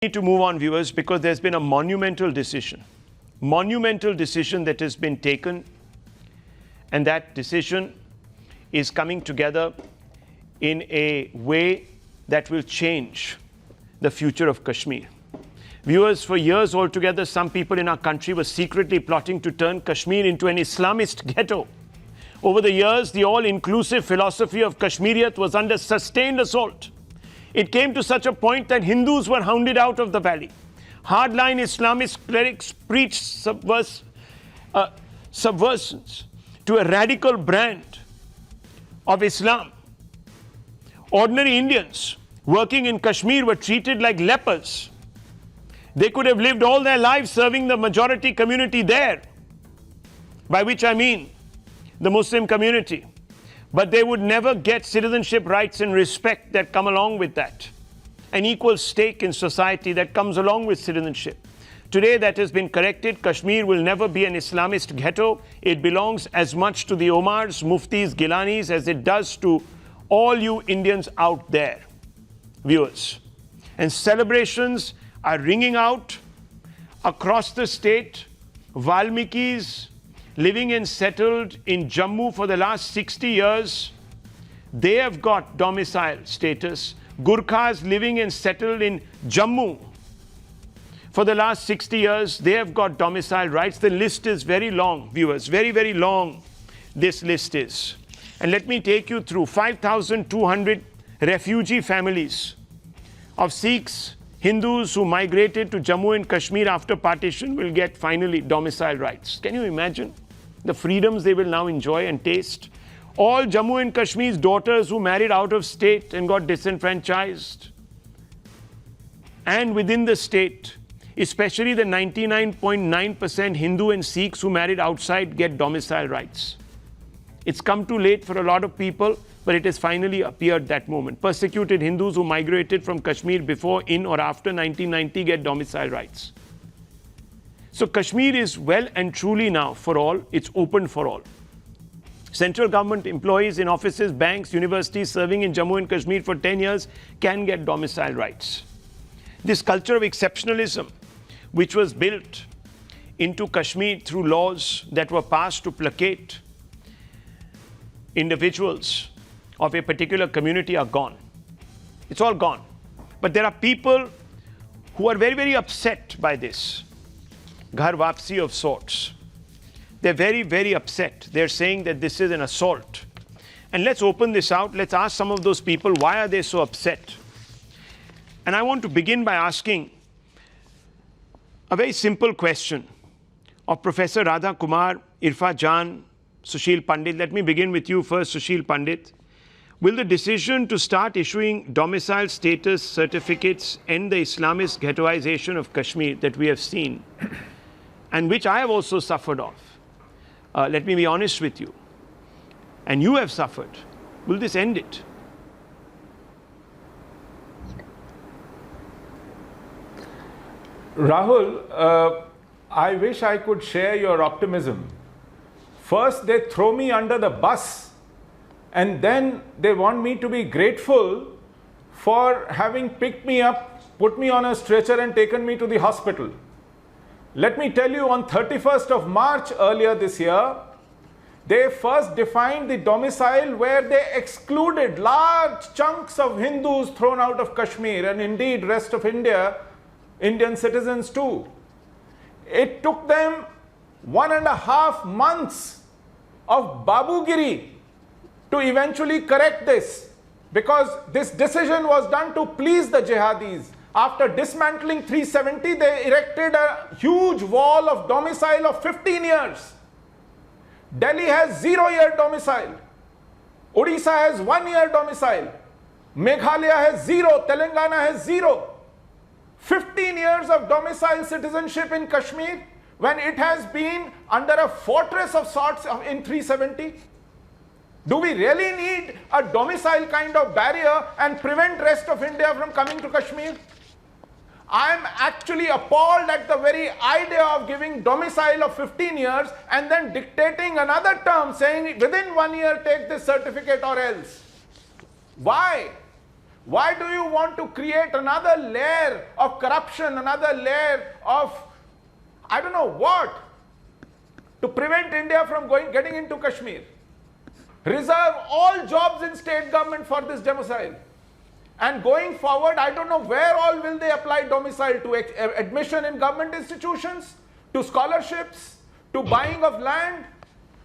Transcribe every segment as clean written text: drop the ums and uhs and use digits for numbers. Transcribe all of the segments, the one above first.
Need to move on, viewers, because there's been a monumental decision that has been taken, and that decision is coming together in a way that will change the future of Kashmir. Viewers, for years altogether, some people in our country were secretly plotting to turn Kashmir into an Islamist ghetto. Over the years, the all-inclusive philosophy of Kashmiriyat was under sustained assault. It came to such a point that Hindus were hounded out of the valley. Hardline Islamist clerics preached subversions to a radical brand of Islam. Ordinary Indians working in Kashmir were treated like lepers. They could have lived all their lives serving the majority community there, by which I mean the Muslim community. But they would never get citizenship rights and respect that come along with that. An equal stake in society that comes along with citizenship. Today that has been corrected. Kashmir will never be an Islamist ghetto. It belongs as much to the Omars, Muftis, Gilanis as it does to all you Indians out there, viewers. And celebrations are ringing out across the state. Valmikis living and settled in Jammu for the last 60 years, they have got domicile status. Gurkhas living and settled in Jammu for the last 60 years, they have got domicile rights. The list is very long, viewers, very, very long this list is. And let me take you through 5,200 refugee families of Sikhs, Hindus who migrated to Jammu and Kashmir after partition will get finally domicile rights. Can you imagine the freedoms they will now enjoy and taste? All Jammu and Kashmir's daughters who married out of state and got disenfranchised. And within the state, especially the 99.9% Hindu and Sikhs who married outside get domicile rights. It's come too late for a lot of people, but it has finally appeared that moment. Persecuted Hindus who migrated from Kashmir before, in or after 1990 get domicile rights. So Kashmir is well and truly now for all. It's open for all. Central government employees in offices, banks, universities serving in Jammu and Kashmir for 10 years can get domicile rights. This culture of exceptionalism, which was built into Kashmir through laws that were passed to placate individuals of a particular community, are gone. It's all gone. But there are people who are very, very upset by this. Ghar Wapsi of sorts. They're very, very upset. They're saying that this is an assault. And let's open this out. Let's ask some of those people, why are they so upset? And I want to begin by asking a very simple question of Professor Radha Kumar, Irfa Jan, Sushil Pandit. Let me begin with you first, Sushil Pandit. Will the decision to start issuing domicile status certificates end the Islamist ghettoization of Kashmir that we have seen, and which I have also suffered of? Let me be honest with you. And you have suffered. Will this end it? Rahul, I wish I could share your optimism. First, they throw me under the bus, and then they want me to be grateful for having picked me up, put me on a stretcher and taken me to the hospital. Let me tell you, on 31st of March earlier this year, they first defined the domicile where they excluded large chunks of Hindus thrown out of Kashmir, and indeed rest of India, Indian citizens too. It took them 1.5 months of Babugiri to eventually correct this, because this decision was done to please the jihadis. After dismantling 370, they erected a huge wall of domicile of 15 years. Delhi has 0-year domicile. Odisha has 1-year domicile. Meghalaya has 0. Telangana has 0. 15 years of domicile citizenship in Kashmir when it has been under a fortress of sorts in 370. Do we really need a domicile kind of barrier and prevent rest of India from coming to Kashmir? I am actually appalled at the very idea of giving domicile of 15 years and then dictating another term saying within 1 year take this certificate or else. Why? Why do you want to create another layer of corruption, another layer of, I don't know what, to prevent India from getting into Kashmir? Reserve all jobs in state government for this domicile. And going forward, I don't know where all will they apply domicile, to admission in government institutions, to scholarships, to buying of land,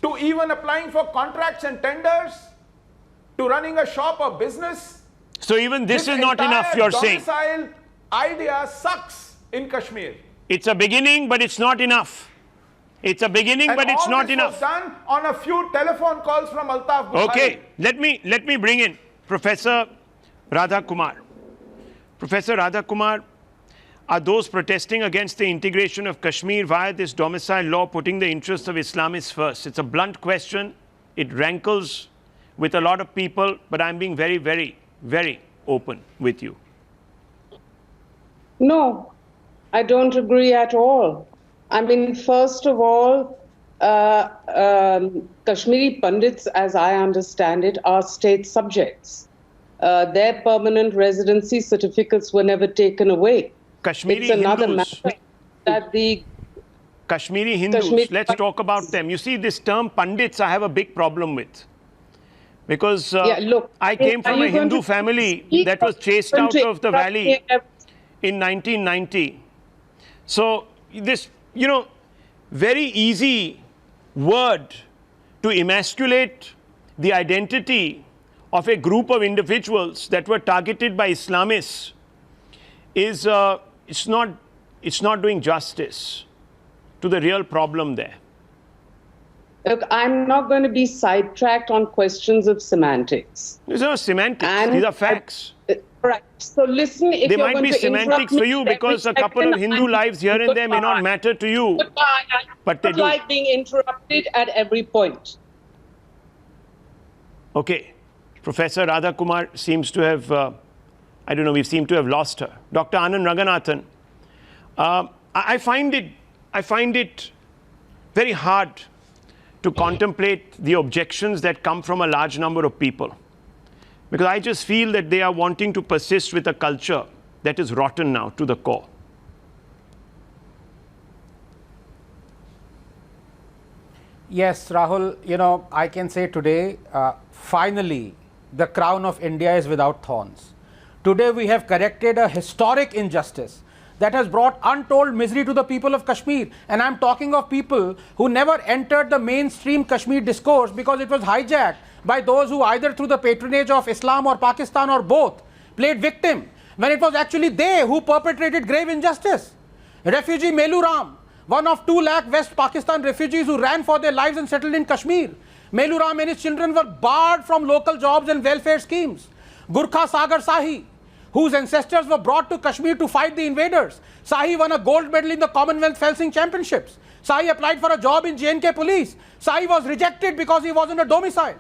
to even applying for contracts and tenders, to running a shop or business. So even this is not enough, you're saying? Domicile idea sucks in Kashmir. It's a beginning, but it's not enough. It's a beginning, but it's not enough. Was done on a few telephone calls from Altaf Bukhari. Okay, let me bring in Professor Radha Kumar. Professor Radha Kumar, are those protesting against the integration of Kashmir via this domicile law putting the interests of Islamists first? It's a blunt question. It rankles with a lot of people, but I'm being very, very, very open with you. No, I don't agree at all. I mean, first of all, Kashmiri Pandits, as I understand it, are state subjects. Their permanent residency certificates were never taken away. Kashmiri it's another Hindus. matter that the Kashmiri Hindus, let's talk about them. You see, this term Pandits, I have a big problem with. Because look, I came from a Hindu family that was chased out of the valley in 1990. So this, very easy word to emasculate the identity of a group of individuals that were targeted by Islamists is it's not doing justice to the real problem there. Look, I'm not going to be sidetracked on questions of semantics. These are semantics. These are facts. Right. So listen, if they you're might going be to semantics for you because a couple of Hindu lives here and there may not matter to you. But they do. Like being interrupted at every point. Okay. Professor Radha Kumar seems to have, I don't know, we seem to have lost her. Dr. Anand Raghunathan, I find it very hard to contemplate the objections that come from a large number of people. Because I just feel that they are wanting to persist with a culture that is rotten now to the core. Yes, Rahul, I can say today, finally, the crown of India is without thorns. Today we have corrected a historic injustice that has brought untold misery to the people of Kashmir. And I'm talking of people who never entered the mainstream Kashmir discourse because it was hijacked by those who either through the patronage of Islam or Pakistan or both played victim, when it was actually they who perpetrated grave injustice. Refugee Melu Ram, one of 2 lakh West Pakistan refugees who ran for their lives and settled in Kashmir. Melu Ram and his children were barred from local jobs and welfare schemes. Gurkha Sagar Sahi, whose ancestors were brought to Kashmir to fight the invaders. Sahi won a gold medal in the Commonwealth Fencing Championships. Sahi applied for a job in J&K police. Sahi was rejected because he wasn't a domicile.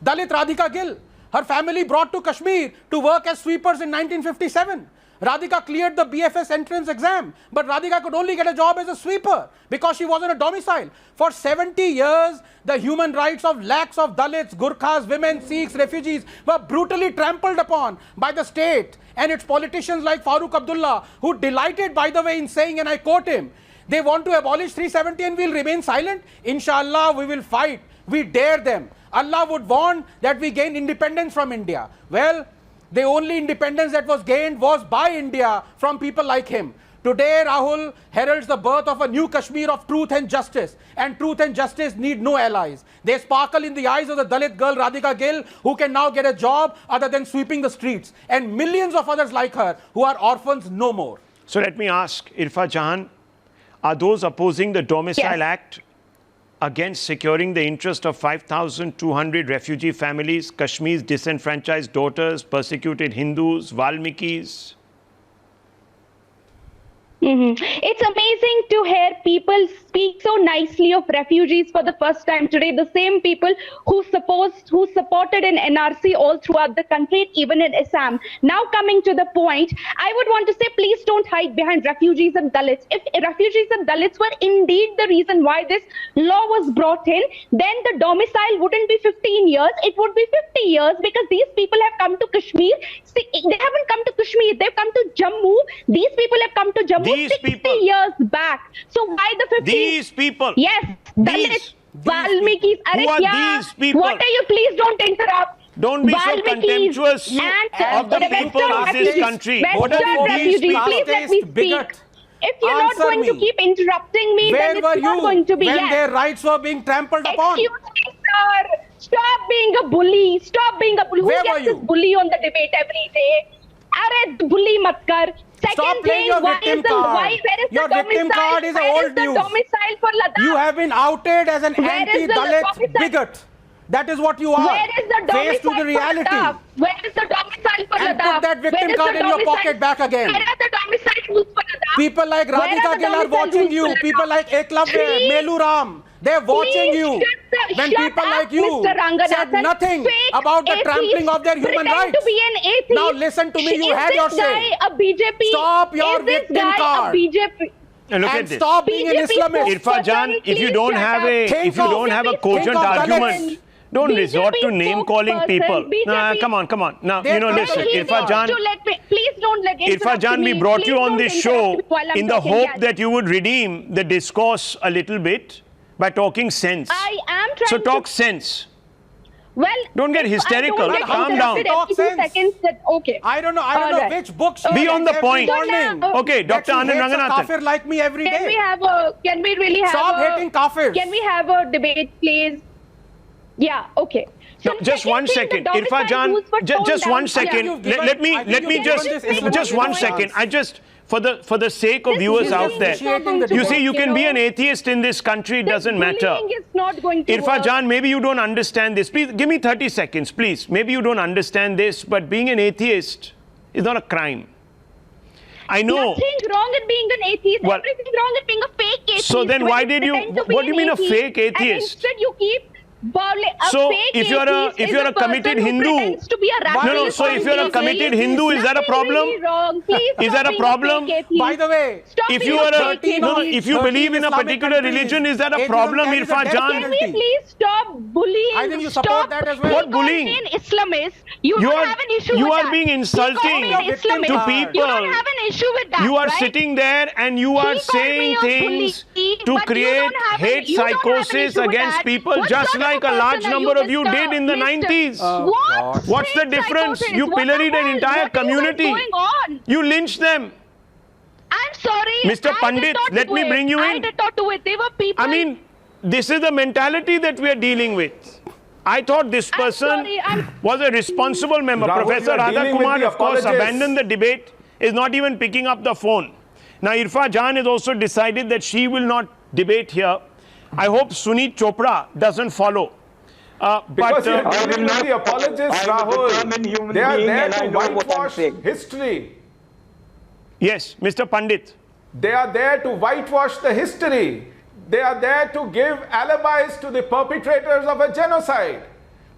Dalit Radhika Gill, her family brought to Kashmir to work as sweepers in 1957. Radhika cleared the BFS entrance exam, but Radhika could only get a job as a sweeper because she wasn't a domicile. For 70 years, the human rights of lakhs of Dalits, Gurkhas, women, Sikhs, refugees were brutally trampled upon by the state and its politicians like Farooq Abdullah, who delighted, by the way, in saying, and I quote him, they want to abolish 370 and we'll remain silent. Inshallah, we will fight. We dare them. Allah would want that we gain independence from India. Well, the only independence that was gained was by India from people like him. Today, Rahul heralds the birth of a new Kashmir of truth and justice. And truth and justice need no allies. They sparkle in the eyes of the Dalit girl Radhika Gill, who can now get a job other than sweeping the streets. And millions of others like her who are orphans no more. So let me ask, Irfa Jahan, are those opposing the Domicile Act against securing the interest of 5,200 refugee families, Kashmir's disenfranchised daughters, persecuted Hindus, Valmikis? It's amazing to hear people speak so nicely of refugees for the first time today. The same people who supported an NRC all throughout the country, even in Assam. Now coming to the point, I would want to say, please don't hide behind refugees and Dalits. If refugees and Dalits were indeed the reason why this law was brought in, then the domicile wouldn't be 15 years, it would be 50 years, because these people have come to Kashmir. See, they haven't come to Kashmir, they've come to Jammu. These people have come to Jammu These 60 people. years back. So why the 50? These people. Yes, Dalits, Valmikis. Who are these people? What are you? Please don't interrupt. Don't be so Valmikis contemptuous and of the people of this refugees. country. Western refugees. Please let me bigot. speak. If you're not Answer going to me. keep interrupting me, Where then were it's not you going to be. when Yes. their rights were being trampled upon? Excuse me, sir. Stop being a bully. Stop being a bully. Where Who were gets you? this bully on the debate every day? Arre, bully mat kar. Stop Second playing thing, your why victim is the card. where is Your the victim domicile? card is Where old is the news. domicile for Ladakh? You have been outed as an Where is the anti-Dalit domicile? bigot. That is what you are. Where is the domicile Face to the for reality. Ladakh? Where is the domicile for And Ladakh? put that victim Where is card the in your domicile? pocket back again. Where are the domicile rules for Ladakh? People like Where are Radhika the Gill are domicile watching rules you. for Ladakh? People like Eklavya, Please. Melu Ram, they're watching Please you. When shut people up, like you Mr. Ranganathan. said nothing Fake about the atheist, trampling of their human pretend rights. to be an atheist. Now listen to me, you Is had your this say. guy a BJP? Stop your Is this victim guy card. a BJP? And look And at this. stop being an BJP Islamist. Irfan Jan, if you don't have a Think if you of- don't have a think cogent of argument, Dalits. don't BJP resort to name calling spokesperson, people. Nah, BJP come on. Now, They're not listen, He Irfan Jan, Please don't let Irfan Jan, we me. brought Please you on don't this interrupt show me while I'm in the talking, hope yes. that you would redeem the discourse a little bit by talking sense. I am trying So to... talk sense. Well, Don't get if I hysterical. don't get Calm interrupted down. every 2 Talk sense. seconds, that okay. I don't know All right. which books Be on the point. morning. Okay, That Dr. she Anand hates a Ranganathan. kafir like me every Can we day. have a? Can we really have Stop a? hating kafirs. Can we have a debate, please? Yeah. Okay. So No, just one second, Irfan Jan. Just one second. you've given- Let me I think you've just given this Islamist just one a second. chance. I just for the sake of This viewers is out just there. initiating the You see, you debate, can be you an know. atheist in this country. It doesn't matter. Bullying is not going to Irfan work. Jan, maybe you don't understand this. Please give me 30 seconds, please. Maybe you don't understand this, but being an atheist is not a crime. I know. Nothing wrong in being an atheist. Well, Everything wrong in being a fake atheist. So then when why did you- pretend to be what do you an mean a atheist, fake atheist? And instead you keep So fake if you're a atheist if is you're a person committed who Hindu, pretends to be a rational so if you're a atheist. committed Hindu, is that a Nothing problem? really wrong. Please Is stop that a being problem? fake atheist. By the way, Stop If being you are a fake atheist. no, if you 13 believe in a Islamic particular countries, religion, is that a atheism problem, carries a Irfan death Jan? Can penalty. we please stop bullying? I think you support Stop. that as well. What You call bullying? me an Islamist. You You don't are- have an issue you with are that. being He insulting called me an to Islamist. people. You don't have an issue with that, You are right? sitting there and you are He called me saying a things bully, to but you create don't have hate you don't have an psychosis issue with against that. people, What just sort of like a person large are number of you Mr. did in the Mr. 90s. What? What's the Hate difference? psychosis? You What the pilloried an hell? entire What are you guys community. going on? You lynched them. I'm sorry. Mr. I Pandit, did not let do me it. bring you I in. did not do it. They were people. I mean, this is the mentality that we are dealing with. I thought this I'm person sorry, was a responsible member. Rahul, Professor you are Radha dealing with Kumar, the of course, apologists. abandoned the debate, is not even picking up the phone. Now, Irfan Jan has also decided that she will not debate here. I hope Suneet Chopra doesn't follow. Because you're dealing with the apologists, I'm a determined Rahul. human They are being there and I to know what I'm whitewash saying. history. Yes, Mr. Pandit. They are there to whitewash the history. They are there to give alibis to the perpetrators of a genocide.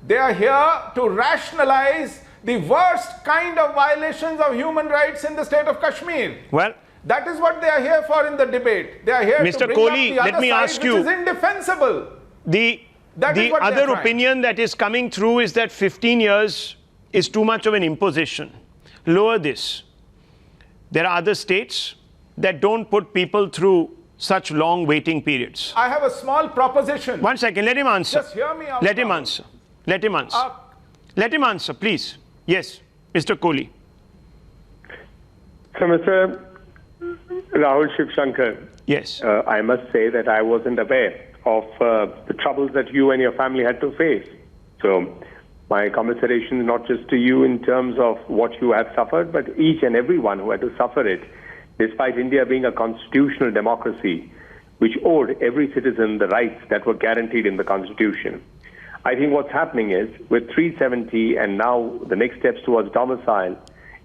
They are here to rationalize the worst kind of violations of human rights in the state of Kashmir. Well, That is what they are here for in the debate. They are here Mr. to bring Kohli, up the let other me side, ask which you. is indefensible. the That is what other they're trying. opinion that is coming through is that 15 years is too much of an imposition. Lower this. There are other states that don't put people through such long waiting periods. I have a small proposition. One second, let him answer. Just hear me out. Let him Rahul. answer. Let him answer. Uh, Let him answer, please. Yes, Mr. Kohli. So, Mr. Rahul Shivshankar, Yes. I must say that I wasn't aware of the troubles that you and your family had to face. So, my commiseration is not just to you in terms of what you have suffered, but each and everyone who had to suffer it, despite India being a constitutional democracy, which owed every citizen the rights that were guaranteed in the Constitution. I think what's happening is, with 370 and now the next steps towards domicile,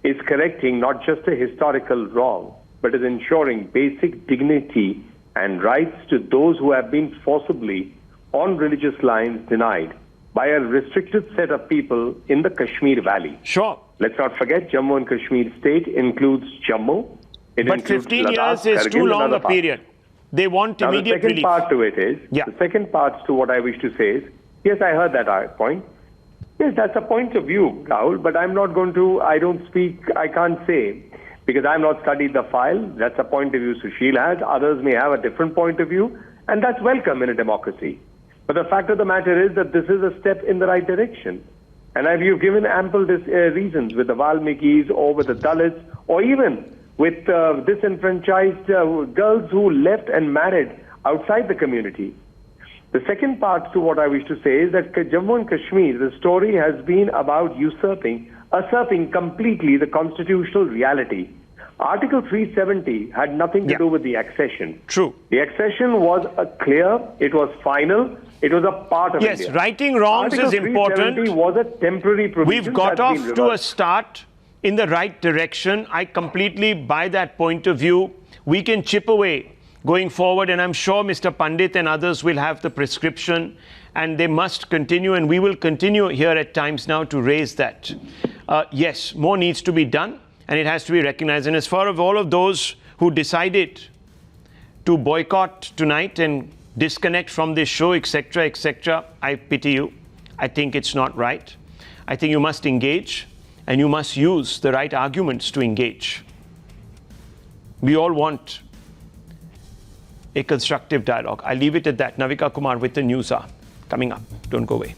is correcting not just a historical wrong, but is ensuring basic dignity and rights to those who have been forcibly, on religious lines, denied by a restricted set of people in the Kashmir Valley. Sure. Let's not forget, Jammu and Kashmir state includes Jammu. It But includes 15 Ladakh, years is Kargil, too and long other a parts. period. They want Now, immediate the second relief. part to it is, Yeah. the second part to what I wish to say is, yes, I heard that point. Yes, that's a point of view, Rahul, but I'm not going to, I don't speak, I can't say, because I've not studied the file. That's a point of view Sushil has. Others may have a different point of view, and that's welcome in a democracy. But the fact of the matter is that this is a step in the right direction. And you've given ample reasons with the Valmikis or with the Dalits or even with disenfranchised girls who left and married outside the community. The second part to what I wish to say is that Jammu and Kashmir, the story has been about usurping completely the constitutional reality. Article 370 had nothing to do with the accession. True. The accession was clear, it was final, it was a part of Yes, India. righting wrongs Article is important. 370 was a temporary provision. We've got that's off been to a reversed. start in the right direction. I completely buy that point of view. We can chip away going forward, and I'm sure Mr. Pandit and others will have the prescription, and they must continue, and we will continue here at times now to raise that. Yes, more needs to be done, and it has to be recognized. And as far as all of those who decided to boycott tonight and disconnect from this show, etc., I pity you. I think it's not right. I think you must engage, and you must use the right arguments to engage. We all want a constructive dialogue. I'll leave it at that. Navika Kumar with the news are coming up. Don't go away.